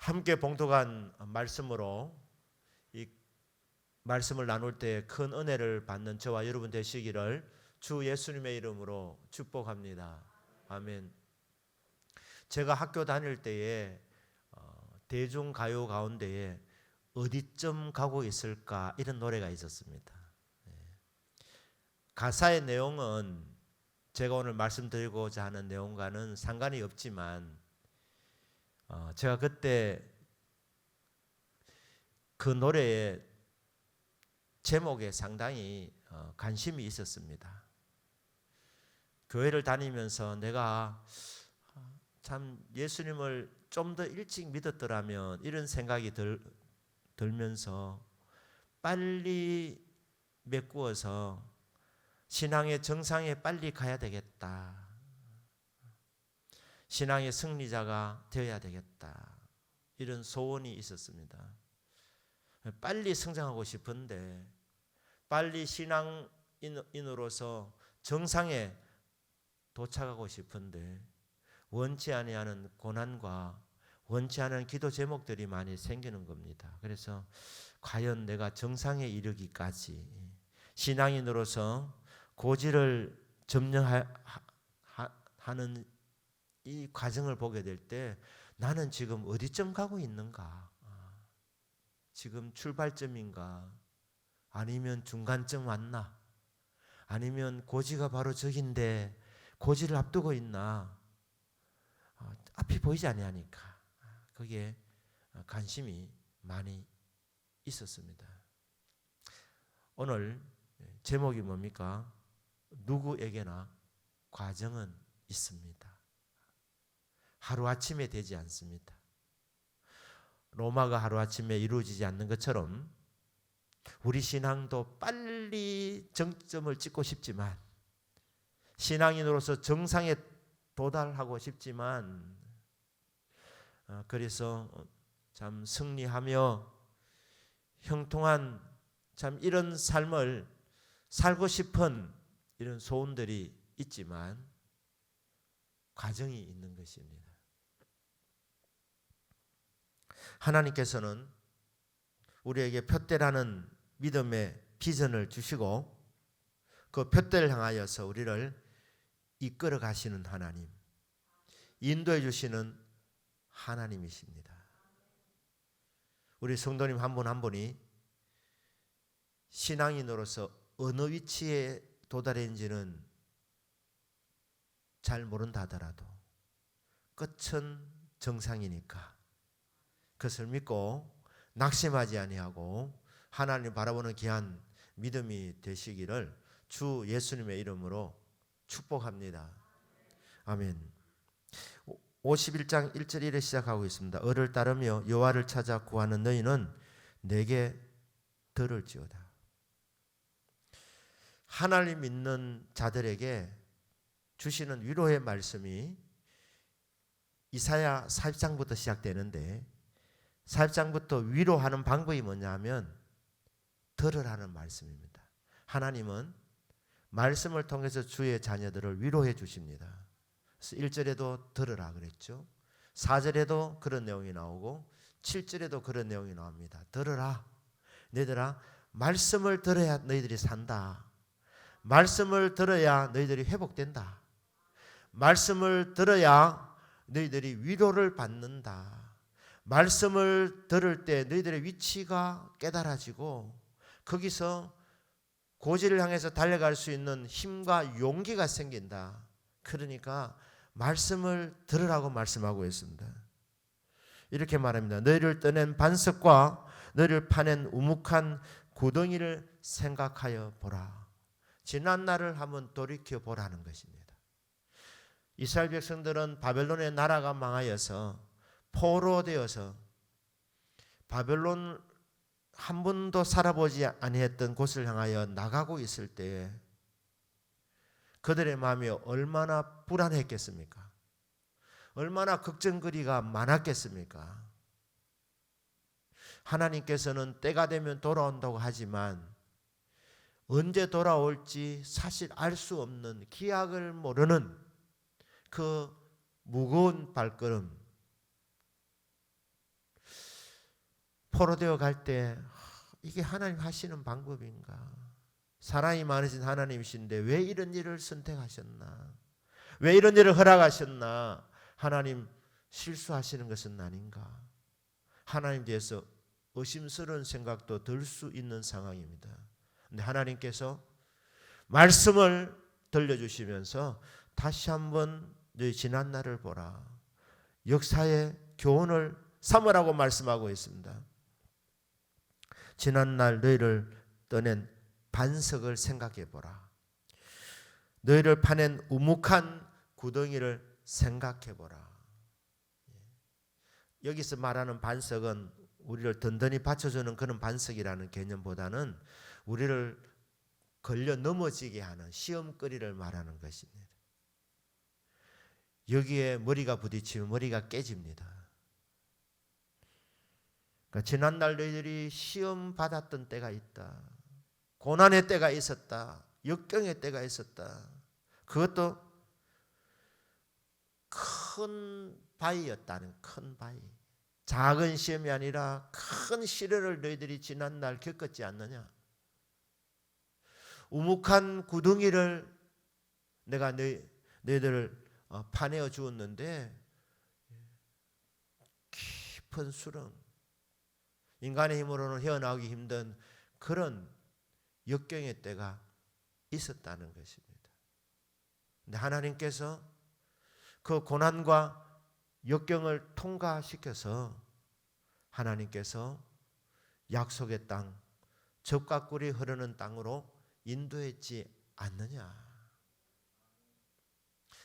함께 봉독한 말씀으로 이 말씀을 나눌 때 큰 은혜를 받는 저와 여러분 되시기를 주 예수님의 이름으로 축복합니다. 아멘. 제가 학교 다닐 때에 대중가요 가운데에 어디쯤 가고 있을까 이런 노래가 있었습니다. 가사의 내용은 제가 오늘 말씀드리고자 하는 내용과는 상관이 없지만 제가 그때 그 노래의 제목에 상당히 관심이 있었습니다. 교회를 다니면서 내가 참 예수님을 좀 더 일찍 믿었더라면 이런 생각이 들면서 빨리 메꾸어서 신앙의 정상에 빨리 가야 되겠다. 신앙의 승리자가 되어야 되겠다. 이런 소원이 있었습니다. 빨리 성장하고 싶은데 빨리 신앙인으로서 정상에 도착하고 싶은데 원치 아니하는 고난과 원치 않은 기도 제목들이 많이 생기는 겁니다. 그래서 과연 내가 정상에 이르기까지 신앙인으로서 고지를 점령하는 이 과정을 보게 될 때 나는 지금 어디쯤 가고 있는가? 지금 출발점인가? 아니면 중간쯤 왔나? 아니면 고지가 바로 저긴데 고지를 앞두고 있나? 앞이 보이지 아니하니까 거기에 관심이 많이 있었습니다. 오늘 제목이 뭡니까? 누구에게나 과정은 있습니다. 하루아침에 되지 않습니다. 로마가 하루아침에 이루어지지 않는 것처럼 우리 신앙도 빨리 정점을 찍고 싶지만 신앙인으로서 정상에 도달하고 싶지만 그래서 참 승리하며 형통한 참 이런 삶을 살고 싶은 이런 소원들이 있지만 과정이 있는 것입니다. 하나님께서는 우리에게 푯대라는 믿음의 비전을 주시고 그 푯대를 향하여서 우리를 이끌어 가시는 하나님, 인도해 주시는 하나님이십니다. 우리 성도님 한 분 한 분이 신앙인으로서 어느 위치에 도달했는지는 잘 모른다 하더라도 끝은 정상이니까 그것을 믿고 낙심하지 아니하고 하나님을 바라보는 귀한 믿음이 되시기를 주 예수님의 이름으로 축복합니다. 아멘. 51장 1절 1에 시작하고 있습니다. 을을 따르며 여호와를 찾아 구하는 너희는 내게 들을지어다. 하나님 믿는 자들에게 주시는 위로의 말씀이 이사야 40장부터 시작되는데 40장부터 위로하는 방법이 뭐냐 하면 들으라는 말씀입니다. 하나님은 말씀을 통해서 주의 자녀들을 위로해 주십니다. 그래서 1절에도 들으라 그랬죠. 4절에도 그런 내용이 나오고 7절에도 그런 내용이 나옵니다. 들으라. 너희들아 말씀을 들어야 너희들이 산다. 말씀을 들어야 너희들이 회복된다. 말씀을 들어야 너희들이 위로를 받는다. 말씀을 들을 때 너희들의 위치가 깨달아지고 거기서 고지를 향해서 달려갈 수 있는 힘과 용기가 생긴다. 그러니까 말씀을 들으라고 말씀하고 있습니다. 이렇게 말합니다. 너희를 떠낸 반석과 너희를 파낸 우묵한 구덩이를 생각하여 보라. 지난 날을 한번 돌이켜 보라는 것입니다. 이스라엘 백성들은 바벨론의 나라가 망하여서 포로되어서 바벨론 한 번도 살아보지 아니했던 곳을 향하여 나가고 있을 때에 그들의 마음이 얼마나 불안했겠습니까? 얼마나 걱정거리가 많았겠습니까? 하나님께서는 때가 되면 돌아온다고 하지만 언제 돌아올지 사실 알 수 없는 기약을 모르는 그 무거운 발걸음, 포로되어 갈 때 이게 하나님 하시는 방법인가? 사랑이 많으신 하나님이신데 왜 이런 일을 선택하셨나? 왜 이런 일을 허락하셨나? 하나님 실수하시는 것은 아닌가? 하나님 대해서 의심스러운 생각도 들 수 있는 상황입니다. 근데 하나님께서 말씀을 들려주시면서 다시 한번 너희 지난 날을 보라. 역사의 교훈을 삼으라고 말씀하고 있습니다. 지난 날 너희를 떠낸 반석을 생각해 보라. 너희를 파낸 우묵한 구덩이를 생각해 보라. 여기서 말하는 반석은 우리를 든든히 받쳐주는 그런 반석이라는 개념보다는 우리를 걸려 넘어지게 하는 시험거리를 말하는 것입니다. 여기에 머리가 부딪히면 머리가 깨집니다. 그러니까 지난날 너희들이 시험 받았던 때가 있다. 고난의 때가 있었다. 역경의 때가 있었다. 그것도 큰 바위였다는, 큰 바위. 작은 시험이 아니라 큰 시련을 너희들이 지난날 겪었지 않느냐. 우묵한 구덩이를 내가 너희들을 파내어 주었는데 깊은 수렁, 인간의 힘으로는 헤어나오기 힘든 그런 역경의 때가 있었다는 것입니다. 근데 하나님께서 그 고난과 역경을 통과시켜서 하나님께서 약속의 땅, 젖과 꿀이 흐르는 땅으로 인도했지 않느냐.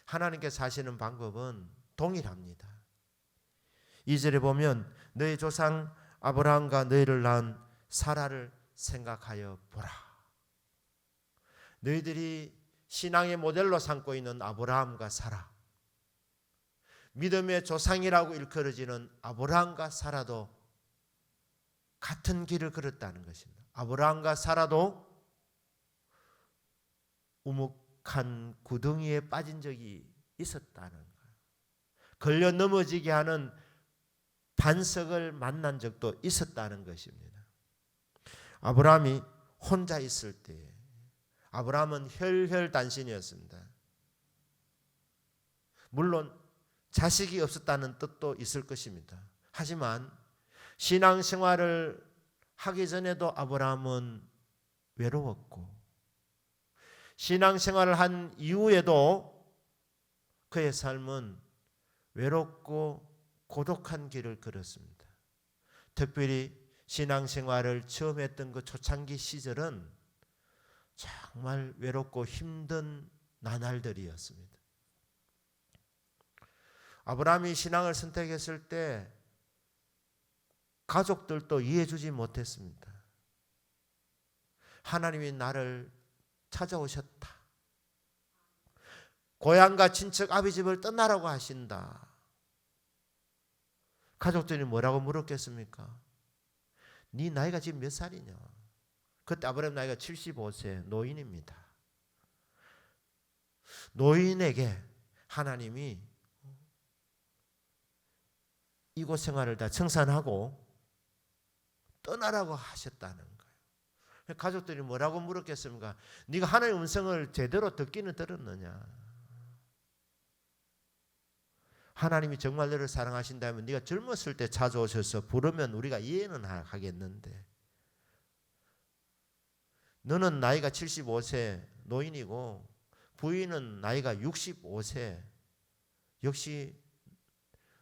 하나님께서 하시는 방법은 동일합니다. 2절에 보면 너희 조상 아브라함과 너희를 낳은 사라를 생각하여 보라. 너희들이 신앙의 모델로 삼고 있는 아브라함과 사라, 믿음의 조상이라고 일컬어지는 아브라함과 사라도 같은 길을 걸었다는 것입니다. 아브라함과 사라도 우묵한 구덩이에 빠진 적이 있었다는 거예요. 걸려 넘어지게 하는 반석을 만난 적도 있었다는 것입니다. 아브라함이 혼자 있을 때 아브라함은 혈혈단신이었습니다. 물론 자식이 없었다는 뜻도 있을 것입니다. 하지만 신앙생활을 하기 전에도 아브라함은 외로웠고 신앙생활을 한 이후에도 그의 삶은 외롭고 고독한 길을 걸었습니다. 특별히 신앙생활을 처음 했던 그 초창기 시절은 정말 외롭고 힘든 나날들이었습니다. 아브라함이 신앙을 선택했을 때 가족들도 이해해주지 못했습니다. 하나님이 나를 찾아오셨다. 고향과 친척 아비집을 떠나라고 하신다. 가족들이 뭐라고 물었겠습니까? 네 나이가 지금 몇 살이냐? 그때 아브라함 나이가 75세 노인입니다. 노인에게 하나님이 이곳 생활을 다 청산하고 떠나라고 하셨다는 거예요. 가족들이 뭐라고 물었겠습니까? 네가 하나님의 음성을 제대로 듣기는 들었느냐? 하나님이 정말 너를 사랑하신다면 네가 젊었을 때 찾아오셔서 부르면 우리가 이해는 하겠는데 너는 나이가 75세 노인이고 부인은 나이가 65세 역시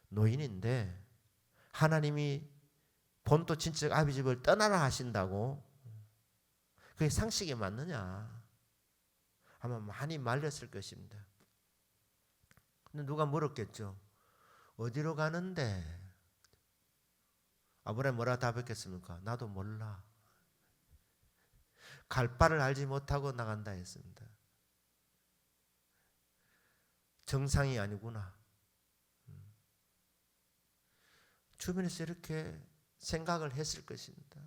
노인인데 하나님이 본토 친척 아비집을 떠나라 하신다고 그게 상식에 맞느냐? 아마 많이 말렸을 것입니다. 근데 누가 물었겠죠. 어디로 가는데? 아브라함이 뭐라 답했겠습니까? 나도 몰라. 갈 바를 알지 못하고 나간다 했습니다. 정상이 아니구나. 주변에서 이렇게 생각을 했을 것입니다.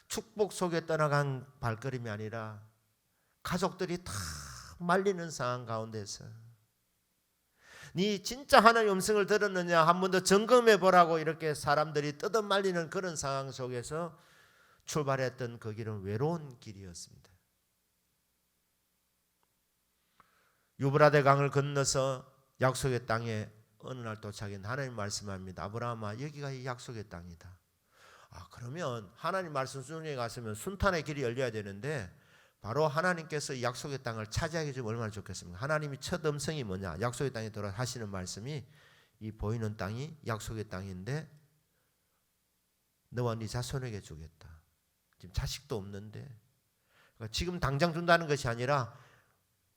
축복 속에 떠나간 발걸음이 아니라 가족들이 다 말리는 상황 가운데서 네 진짜 하나님의 음성을 들었느냐 한 번 더 점검해 보라고 이렇게 사람들이 뜯어말리는 그런 상황 속에서 출발했던 그 길은 외로운 길이었습니다. 유브라데 강을 건너서 약속의 땅에 어느 날 도착한 하나님 말씀합니다. 아브라함아, 여기가 이 약속의 땅이다. 그러면 하나님 말씀 중에 갔으면 순탄의 길이 열려야 되는데 바로 하나님께서 이 약속의 땅을 차지하게 해주면 얼마나 좋겠습니까? 하나님이 첫 음성이 뭐냐? 약속의 땅에 들어 하시는 말씀이 이 보이는 땅이 약속의 땅인데 너와 네 자손에게 주겠다. 지금 자식도 없는데 그러니까 지금 당장 준다는 것이 아니라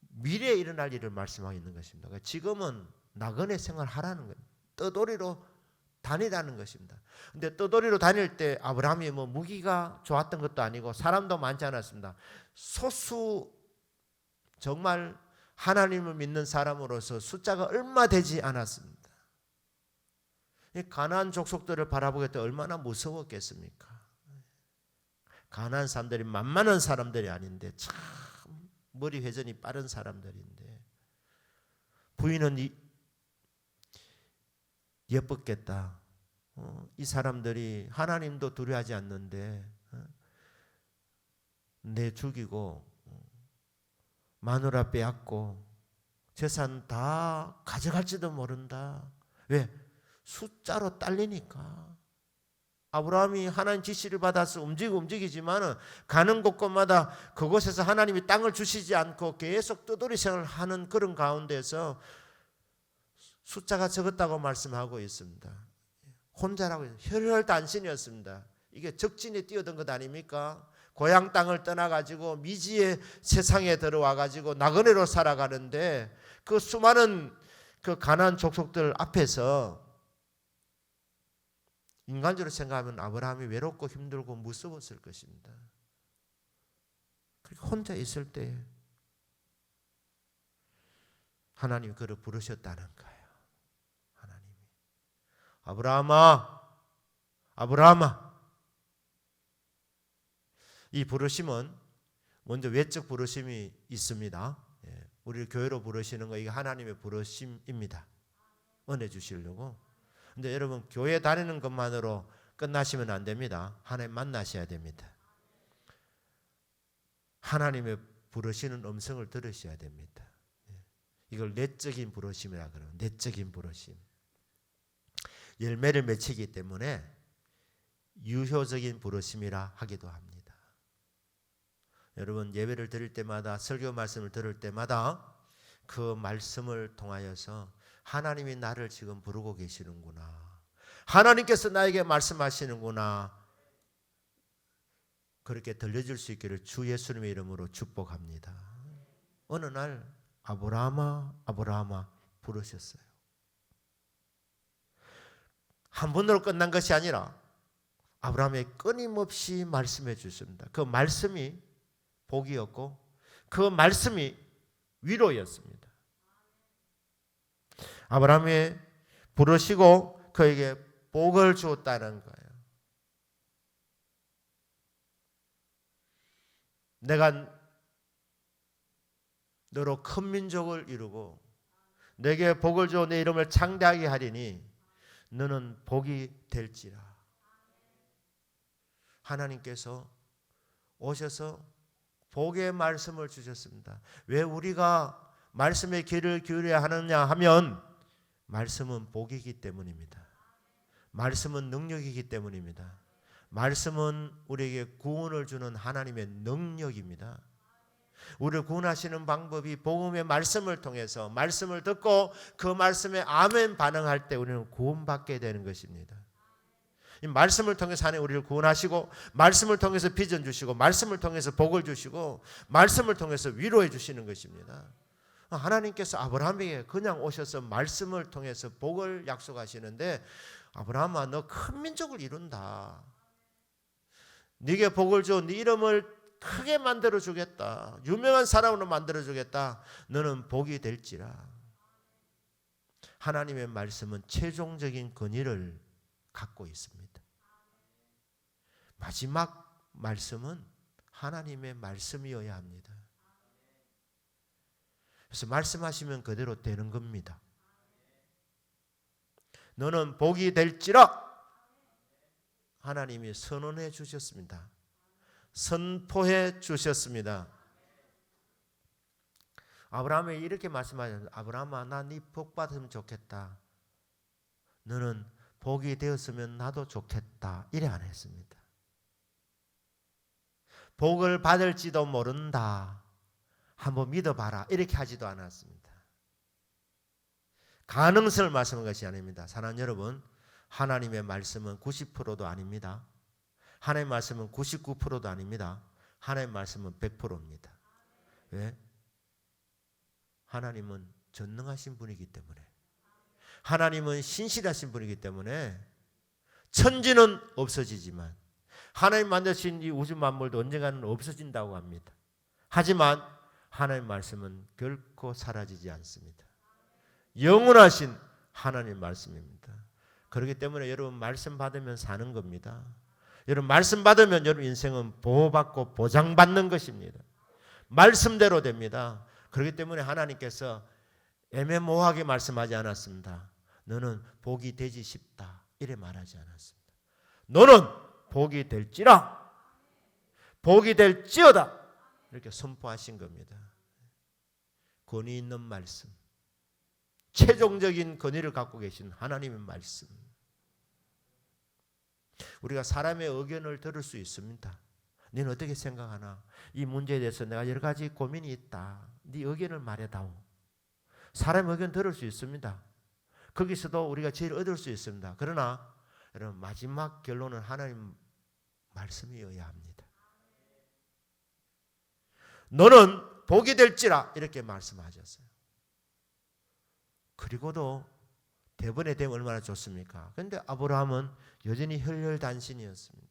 미래에 일어날 일을 말씀하고 있는 것입니다. 그러니까 지금은 나그네 생활하라는 거예요. 떠돌이로 다니라는 것입니다. 근데 떠돌이로 다닐 때 아브라함이 뭐 무기가 좋았던 것도 아니고 사람도 많지 않았습니다. 소수 정말 하나님을 믿는 사람으로서 숫자가 얼마 되지 않았습니다. 이 가나안 족속들을 바라보게 때 얼마나 무서웠겠습니까? 가나안 사람들이 만만한 사람들이 아닌데 참 머리 회전이 빠른 사람들인데 부인은 예뻤겠다. 이 사람들이 하나님도 두려워하지 않는데 내 죽이고 마누라 빼앗고 재산 다 가져갈지도 모른다. 왜? 숫자로 딸리니까. 아브라함이 하나님 지시를 받아서 움직이지만 가는 곳곳마다 그곳에서 하나님이 땅을 주시지 않고 계속 떠돌이 생활을 하는 그런 가운데서 숫자가 적었다고 말씀하고 있습니다. 혼자라고 해서 혈혈단신이었습니다. 이게 적진에 뛰어든 것 아닙니까? 고향 땅을 떠나가지고 미지의 세상에 들어와가지고 나그네로 살아가는데 그 수많은 그 가나안 족속들 앞에서 인간적으로 생각하면 아브라함이 외롭고 힘들고 무서웠을 것입니다. 혼자 있을 때 하나님이 그를 부르셨다는 거예요. 하나님이 아브라함아, 아브라함아. 이 부르심은 먼저 외적 부르심이 있습니다. 우리를 교회로 부르시는 거 이게 하나님의 부르심입니다. 은혜 주시려고. 근데 여러분 교회 다니는 것만으로 끝나시면 안 됩니다. 하나님 만나셔야 됩니다. 하나님의 부르시는 음성을 들으셔야 됩니다. 이걸 내적인 부르심이라 그래요. 내적인 부르심. 열매를 맺히기 때문에 유효적인 부르심이라 하기도 합니다. 여러분 예배를 드릴 때마다 설교 말씀을 들을 때마다 그 말씀을 통하여서 하나님이 나를 지금 부르고 계시는구나. 하나님께서 나에게 말씀하시는구나. 그렇게 들려줄 수 있기를 주 예수님의 이름으로 축복합니다. 어느 날 아브라함아, 아브라함아 부르셨어요. 한 번으로 끝난 것이 아니라 아브라함이 끊임없이 말씀해 주셨습니다. 그 말씀이 복이었고 그 말씀이 위로였습니다. 아브라함이 부르시고 그에게 복을 주었다는 거예요. 내가 너로 큰 민족을 이루고 내게 복을 주어 내 이름을 창대하게 하리니 너는 복이 될지라. 하나님께서 오셔서 복의 말씀을 주셨습니다. 왜 우리가 말씀의 귀를 기울여야 하느냐 하면 말씀은 복이기 때문입니다. 말씀은 능력이기 때문입니다. 말씀은 우리에게 구원을 주는 하나님의 능력입니다. 우리를 구원하시는 방법이 복음의 말씀을 통해서 말씀을 듣고 그 말씀에 아멘 반응할 때 우리는 구원받게 되는 것입니다. 이 말씀을 통해서 하나님 우리를 구원하시고 말씀을 통해서 비전 주시고 말씀을 통해서 복을 주시고 말씀을 통해서 위로해 주시는 것입니다. 하나님께서 아브라함에게 그냥 오셔서 말씀을 통해서 복을 약속하시는데 아브라함아 너 큰 민족을 이룬다. 네게 복을 줘. 네 이름을 크게 만들어 주겠다. 유명한 사람으로 만들어 주겠다. 너는 복이 될지라. 하나님의 말씀은 최종적인 권위를 갖고 있습니다. 마지막 말씀은 하나님의 말씀이어야 합니다. 그래서 말씀하시면 그대로 되는 겁니다. 너는 복이 될지라 하나님이 선언해 주셨습니다. 선포해 주셨습니다. 아브라함이 이렇게 말씀하셨어요. 아브라함아, 나 네 복 받으면 좋겠다. 너는 복이 되었으면 나도 좋겠다. 이래 안 했습니다. 복을 받을지도 모른다. 한번 믿어봐라. 이렇게 하지도 않았습니다. 가능성을 말씀한 것이 아닙니다. 사랑하는 여러분, 하나님의 말씀은 90%도 아닙니다. 하나님의 말씀은 99%도 아닙니다. 하나님의 말씀은 100%입니다. 왜? 하나님은 전능하신 분이기 때문에, 하나님은 신실하신 분이기 때문에 천지는 없어지지만 하나님 만드신 이 우주 만물도 언젠가는 없어진다고 합니다. 하지만 하나님의 말씀은 결코 사라지지 않습니다. 영원하신 하나님의 말씀입니다. 그렇기 때문에 여러분 말씀 받으면 사는 겁니다. 여러분 말씀 받으면 여러분 인생은 보호받고 보장받는 것입니다. 말씀대로 됩니다. 그렇기 때문에 하나님께서 애매모호하게 말씀하지 않았습니다. 너는 복이 되지 싶다 이래 말하지 않았습니다. 너는 복이 될지라, 복이 될지어다 이렇게 선포하신 겁니다. 권위 있는 말씀, 최종적인 권위를 갖고 계신 하나님의 말씀. 우리가 사람의 의견을 들을 수 있습니다. 너는 어떻게 생각하나? 이 문제에 대해서 내가 여러 가지 고민이 있다. 네 의견을 말해다오. 사람의 의견 들을 수 있습니다. 거기서도 우리가 제일 얻을 수 있습니다. 그러나 여러분 마지막 결론은 하나님 말씀이어야 합니다. 너는 복이 될지라 이렇게 말씀하셨어요. 그리고도 대번에 되면 얼마나 좋습니까? 그런데 아브라함은 여전히 혈혈단신이었습니다.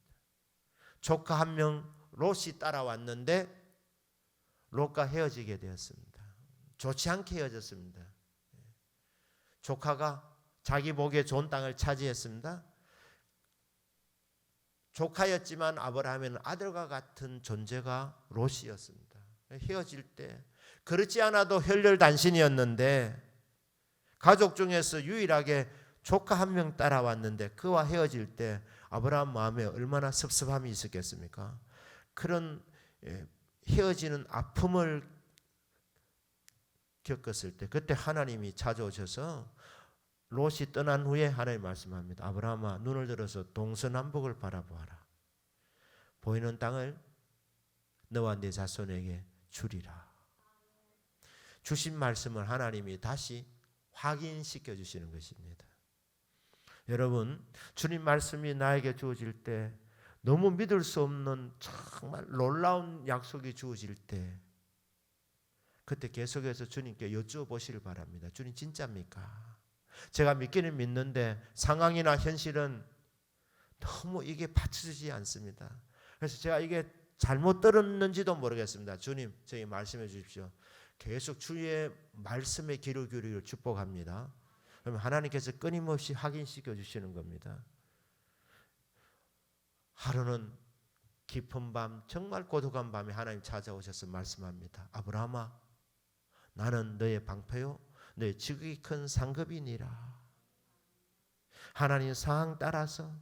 조카 한 명 롯이 따라왔는데 롯과 헤어지게 되었습니다. 좋지 않게 헤어졌습니다. 조카가 자기 보기에 좋은 땅을 차지했습니다. 조카였지만 아브라함에는 아들과 같은 존재가 롯이었습니다. 헤어질 때 그렇지 않아도 혈혈단신이었는데 가족 중에서 유일하게 조카 한 명 따라왔는데 그와 헤어질 때 아브라함 마음에 얼마나 섭섭함이 있었겠습니까? 그런 헤어지는 아픔을 겪었을 때 그때 하나님이 찾아오셔서 롯이 떠난 후에 하나님 말씀합니다. 아브라함아, 눈을 들어서 동서남북을 바라보아라. 보이는 땅을 너와 네 자손에게 주리라. 주신 말씀을 하나님이 다시 확인시켜 주시는 것입니다. 여러분, 주님 말씀이 나에게 주어질 때 너무 믿을 수 없는 정말 놀라운 약속이 주어질 때 그때 계속해서 주님께 여쭤보시길 바랍니다. 주님 진짜입니까? 제가 믿기는 믿는데 상황이나 현실은 너무 이게 받쳐지지 않습니다. 그래서 제가 이게 잘못 들었는지도 모르겠습니다. 주님, 저희 말씀해 주십시오. 계속 주의 말씀에 귀를 기울이기를 축복합니다. 그러면 하나님께서 끊임없이 확인시켜 주시는 겁니다. 하루는 깊은 밤, 정말 고독한 밤에 하나님 찾아오셔서 말씀합니다. 아브라함아, 나는 너의 방패요, 너의 지극히 큰 상급이니라. 하나님 상황 따라서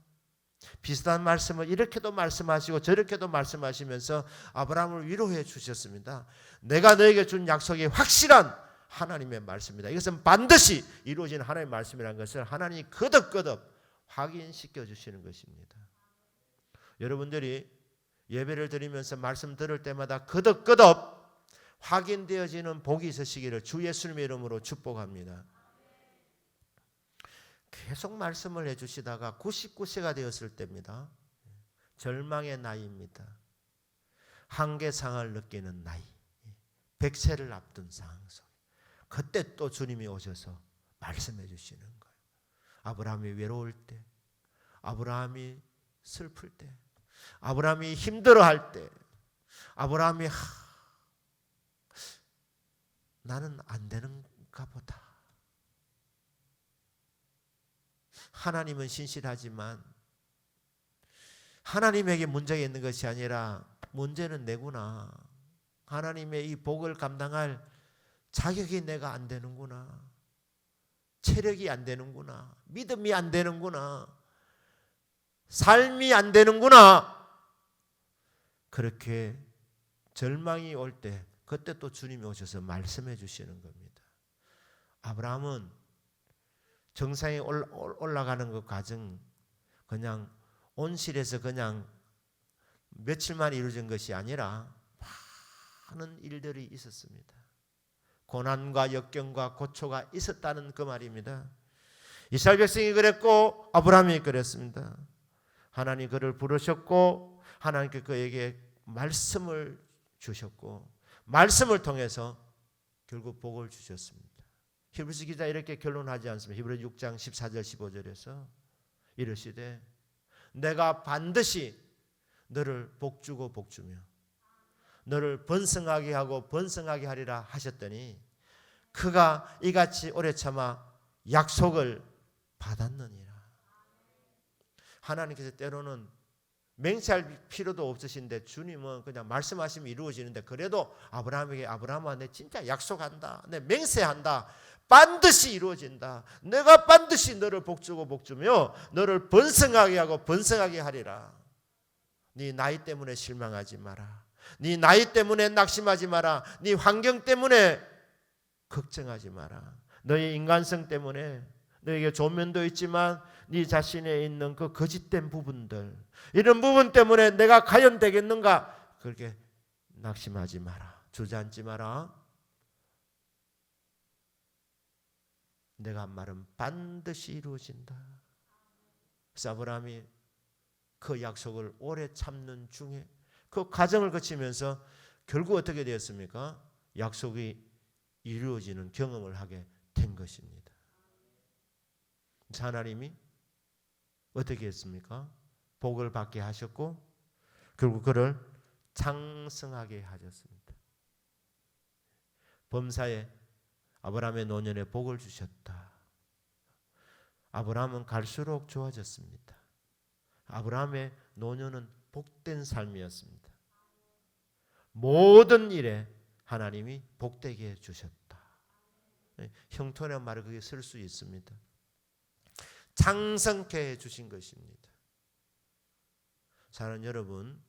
비슷한 말씀을 이렇게도 말씀하시고 저렇게도 말씀하시면서 아브라함을 위로해 주셨습니다. 내가 너에게 준 약속이 확실한 하나님의 말씀입니다. 이것은 반드시 이루어진 하나님의 말씀이라는 것을 하나님이 거듭거듭 확인시켜 주시는 것입니다. 여러분들이 예배를 드리면서 말씀 들을 때마다 거듭거듭 확인되어지는 복이 있으시기를 주 예수님의 이름으로 축복합니다. 계속 말씀을 해주시다가 99세가 되었을 때입니다. 절망의 나이입니다. 한계상을 느끼는 나이, 100세를 앞둔 상황 속 그때 또 주님이 오셔서 말씀해 주시는 거예요. 아브라함이 외로울 때, 아브라함이 슬플 때, 아브라함이 힘들어할 때, 아브라함이 나는 안 되는가 보다. 하나님은 신실하지만 하나님에게 문제가 있는 것이 아니라 문제는 내구나. 하나님의 이 복을 감당할 자격이 내가 안 되는구나. 체력이 안 되는구나. 믿음이 안 되는구나. 삶이 안 되는구나. 그렇게 절망이 올 때 그때 또 주님이 오셔서 말씀해 주시는 겁니다. 아브라함은 정상에 올라가는 그 과정 그냥 온실에서 그냥 며칠만 이루어진 것이 아니라 많은 일들이 있었습니다. 고난과 역경과 고초가 있었다는 그 말입니다. 이스라엘 백성이 그랬고 아브라함이 그랬습니다. 하나님 그를 부르셨고 하나님께 그에게 말씀을 주셨고 말씀을 통해서 결국 복을 주셨습니다. 히브리서 기자 이렇게 결론하지 않습니다. 히브리 6장 14절 15절에서 이르시되 내가 반드시 너를 복주고 복주며 너를 번성하게 하고 번성하게 하리라 하셨더니 그가 이같이 오래 참아 약속을 받았느니라. 하나님께서 때로는 맹세할 필요도 없으신데 주님은 그냥 말씀하시면 이루어지는데 그래도 아브라함에게 아브라함아 내 진짜 약속한다. 내 맹세한다. 반드시 이루어진다. 내가 반드시 너를 복주고 복주며 너를 번성하게 하고 번성하게 하리라. 네 나이 때문에 실망하지 마라. 네 나이 때문에 낙심하지 마라. 네 환경 때문에 걱정하지 마라. 너의 인간성 때문에 너에게 좋은 면도 있지만 네 자신에 있는 그 거짓된 부분들 이런 부분 때문에 내가 과연 되겠는가 그렇게 낙심하지 마라. 주저앉지 마라. 내가 한 말은 반드시 이루어진다. 그래서 아브라함이 그 약속을 오래 참는 중에 그 과정을 거치면서 결국 어떻게 되었습니까? 약속이 이루어지는 경험을 하게 된 것입니다. 하나님이 어떻게 했습니까? 복을 받게 하셨고 결국 그를 장성하게 하셨습니다. 범사에 아브라함의 노년에 복을 주셨다. 아브라함은 갈수록 좋아졌습니다. 아브라함의 노년은 복된 삶이었습니다. 모든 일에 하나님이 복되게 해주셨다. 형통이라는 말을 그게 쓸 수 있습니다. 장성케 해주신 것입니다. 사랑하는 여러분,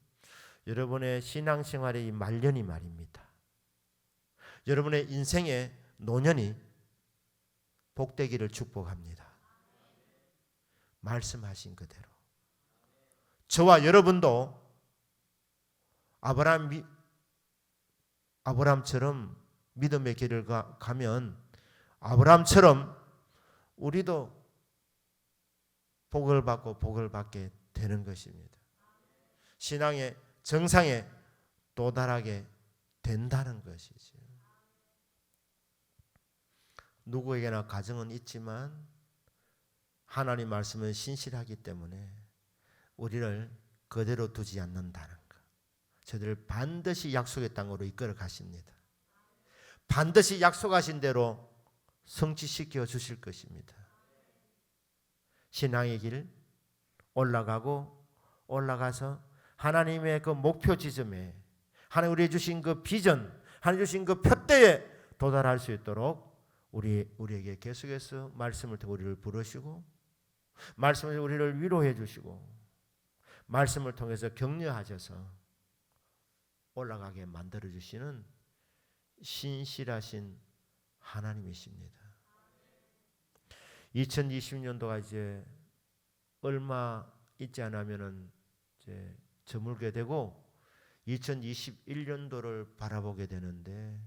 여러분의 신앙생활의 이 말년이 말입니다. 여러분의 인생의 노년이 복되기를 축복합니다. 말씀하신 그대로 저와 여러분도 아브라함처럼 믿음의 길을 가면 아브라함처럼 우리도 복을 받고 복을 받게 되는 것입니다. 신앙의 정상에 도달하게 된다는 것이죠. 누구에게나 가정은 있지만 하나님 말씀은 신실하기 때문에 우리를 그대로 두지 않는다는 것. 저들을 반드시 약속의 땅으로 이끌어 가십니다. 반드시 약속하신 대로 성취시켜 주실 것입니다. 신앙의 길 올라가서 하나님의 그 목표 지점에 하나님 우리에게 주신 그 비전, 하나님 주신 그 표대에 도달할 수 있도록 우리에게 계속해서 말씀을 통해 우리를 부르시고 말씀을 우리를 위로해 주시고 말씀을 통해서 격려하셔서 올라가게 만들어 주시는 신실하신 하나님이십니다. 2020년도가 이제 얼마 있지 않으면은 이제 저물게 되고 2021년도를 바라보게 되는데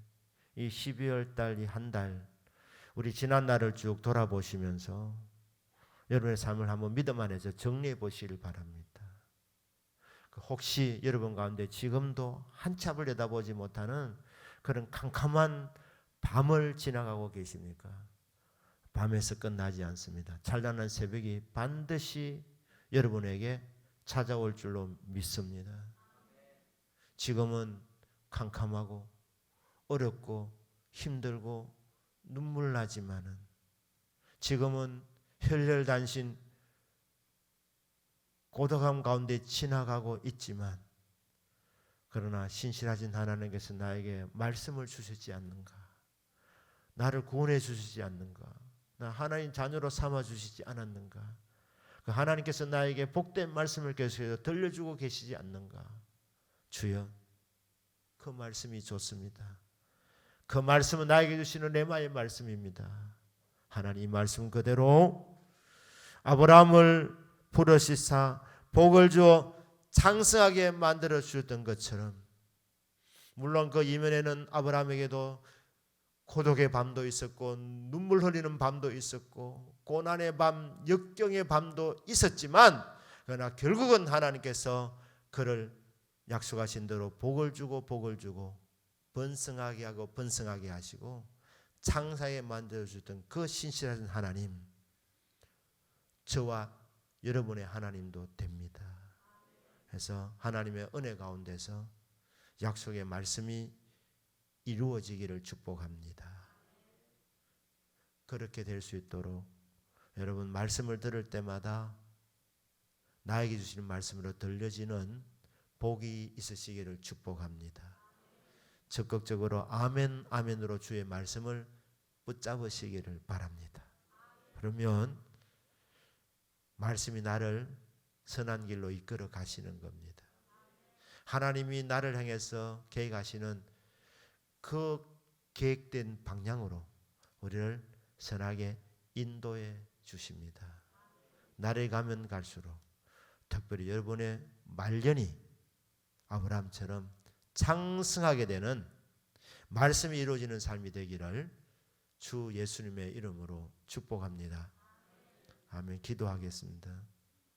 이 12월 달 이 한 달 우리 지난 날을 쭉 돌아보시면서 여러분의 삶을 한번 믿음 안에서 정리해 보시길 바랍니다. 혹시 여러분 가운데 지금도 한참을 내다보지 못하는 그런 캄캄한 밤을 지나가고 계십니까? 밤에서 끝나지 않습니다. 찬란한 새벽이 반드시 여러분에게 찾아올 줄로 믿습니다. 지금은 캄캄하고 어렵고 힘들고 눈물 나지만은 지금은 혈혈단신 고독함 가운데 지나가고 있지만 그러나 신실하신 하나님께서 나에게 말씀을 주시지 않는가? 나를 구원해 주시지 않는가? 나 하나님 자녀로 삼아주시지 않았는가? 그 하나님께서 나에게 복된 말씀을 계속해서 들려주고 계시지 않는가? 주여, 그 말씀이 좋습니다. 그 말씀은 나에게 주시는 레마의 말씀입니다. 하나님 이 말씀 그대로 아브라함을 부르시사 복을 주어 장성하게 만들어 주셨던 것처럼, 물론 그 이면에는 아브라함에게도 고독의 밤도 있었고 눈물 흘리는 밤도 있었고 고난의 밤, 역경의 밤도 있었지만, 그러나 결국은 하나님께서 그를 약속하신 대로 복을 주고 번성하게 하고 번성하게 하시고 창사에 만들어주던 그 신실하신 하나님, 저와 여러분의 하나님도 됩니다. 그래서 하나님의 은혜 가운데서 약속의 말씀이 이루어지기를 축복합니다. 그렇게 될 수 있도록 여러분 말씀을 들을 때마다 나에게 주시는 말씀으로 들려지는 복이 있으시기를 축복합니다. 적극적으로 아멘 아멘으로 주의 말씀을 붙잡으시기를 바랍니다. 그러면 말씀이 나를 선한 길로 이끌어 가시는 겁니다. 하나님이 나를 향해서 계획하시는 그 계획된 방향으로 우리를 선하게 인도해 주십니다. 날이 가면 갈수록 특별히 여러분의 말년이 아브라함처럼 창성하게 되는 말씀이 이루어지는 삶이 되기를 주 예수님의 이름으로 축복합니다. 아멘. 기도하겠습니다.